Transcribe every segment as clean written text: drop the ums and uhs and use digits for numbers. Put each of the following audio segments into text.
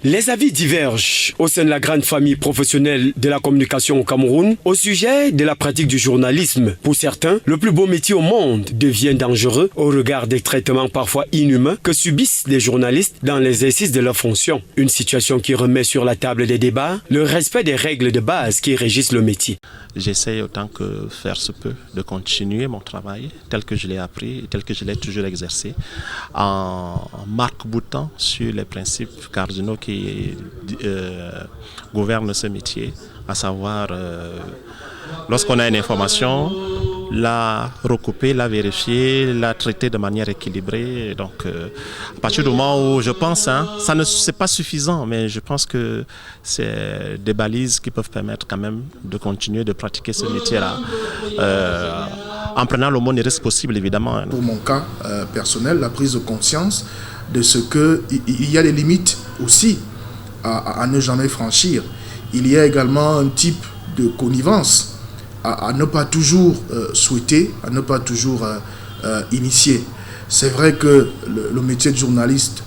Les avis divergent au sein de la grande famille professionnelle de la communication au Cameroun au sujet de la pratique du journalisme. Pour certains, le plus beau métier au monde devient dangereux au regard des traitements parfois inhumains que subissent les journalistes dans l'exercice de leurs fonctions. Une situation qui remet sur la table des débats le respect des règles de base qui régissent le métier. J'essaie autant que faire se peut de continuer mon travail tel que je l'ai appris, tel que je l'ai toujours exercé, en marc-boutant sur les principes cardinaux qui gouvernent ce métier, à savoir lorsqu'on a une information, la recouper, la vérifier, la traiter de manière équilibrée. Donc, à partir du moment où je pense, ça ne c'est pas suffisant, mais je pense que c'est des balises qui peuvent permettre quand même de continuer de pratiquer ce métier-là, en prenant le moins de risques possible, évidemment. Pour mon cas personnel, la prise de conscience de ce qu'il y a des limites aussi à ne jamais franchir. Il y a également un type de connivence à ne pas toujours souhaiter, à ne pas toujours initier. C'est vrai que le métier de journaliste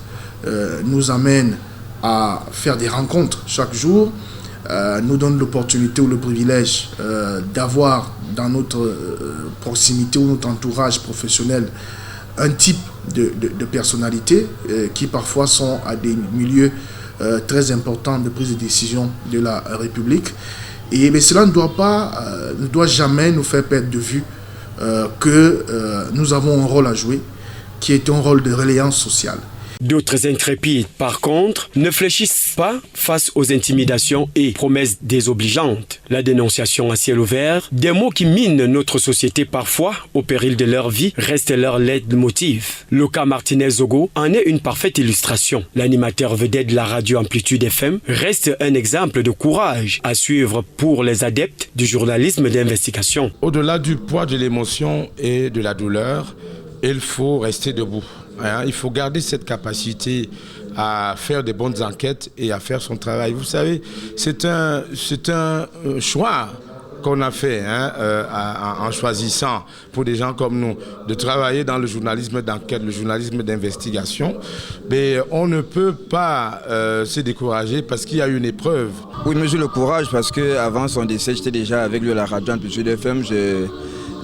nous amène à faire des rencontres chaque jour, nous donne l'opportunité ou le privilège d'avoir dans notre proximité ou notre entourage professionnel un type de personnalités qui parfois sont à des milieux très importants de prise de décision de la République. Mais cela ne doit jamais nous faire perdre de vue que nous avons un rôle à jouer qui est un rôle de relayance sociale. D'autres intrépides, par contre, ne fléchissent pas face aux intimidations et promesses désobligeantes. La dénonciation à ciel ouvert, des mots qui minent notre société parfois au péril de leur vie, restent leur leitmotiv. Le cas Martinez-Zogo en est une parfaite illustration. L'animateur vedette de la radio Amplitude FM reste un exemple de courage à suivre pour les adeptes du journalisme d'investigation. Au-delà du poids de l'émotion et de la douleur, il faut rester debout. Il faut garder cette capacité à faire des bonnes enquêtes et à faire son travail. Vous savez, c'est un choix qu'on a fait en choisissant pour des gens comme nous de travailler dans le journalisme d'enquête, le journalisme d'investigation. Mais on ne peut pas se décourager parce qu'il y a une épreuve. Oui, mais j'ai le courage parce qu'avant son décès, j'étais déjà avec lui à la radio Amplitude FM.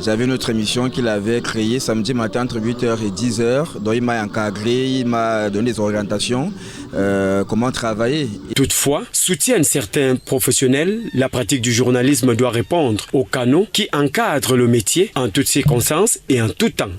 J'avais une autre émission qu'il avait créée samedi matin entre 8h et 10h. Donc il m'a encadré, il m'a donné des orientations, comment travailler. Toutefois, soutiennent certains professionnels, la pratique du journalisme doit répondre aux canaux qui encadrent le métier en toutes circonstances et en tout temps.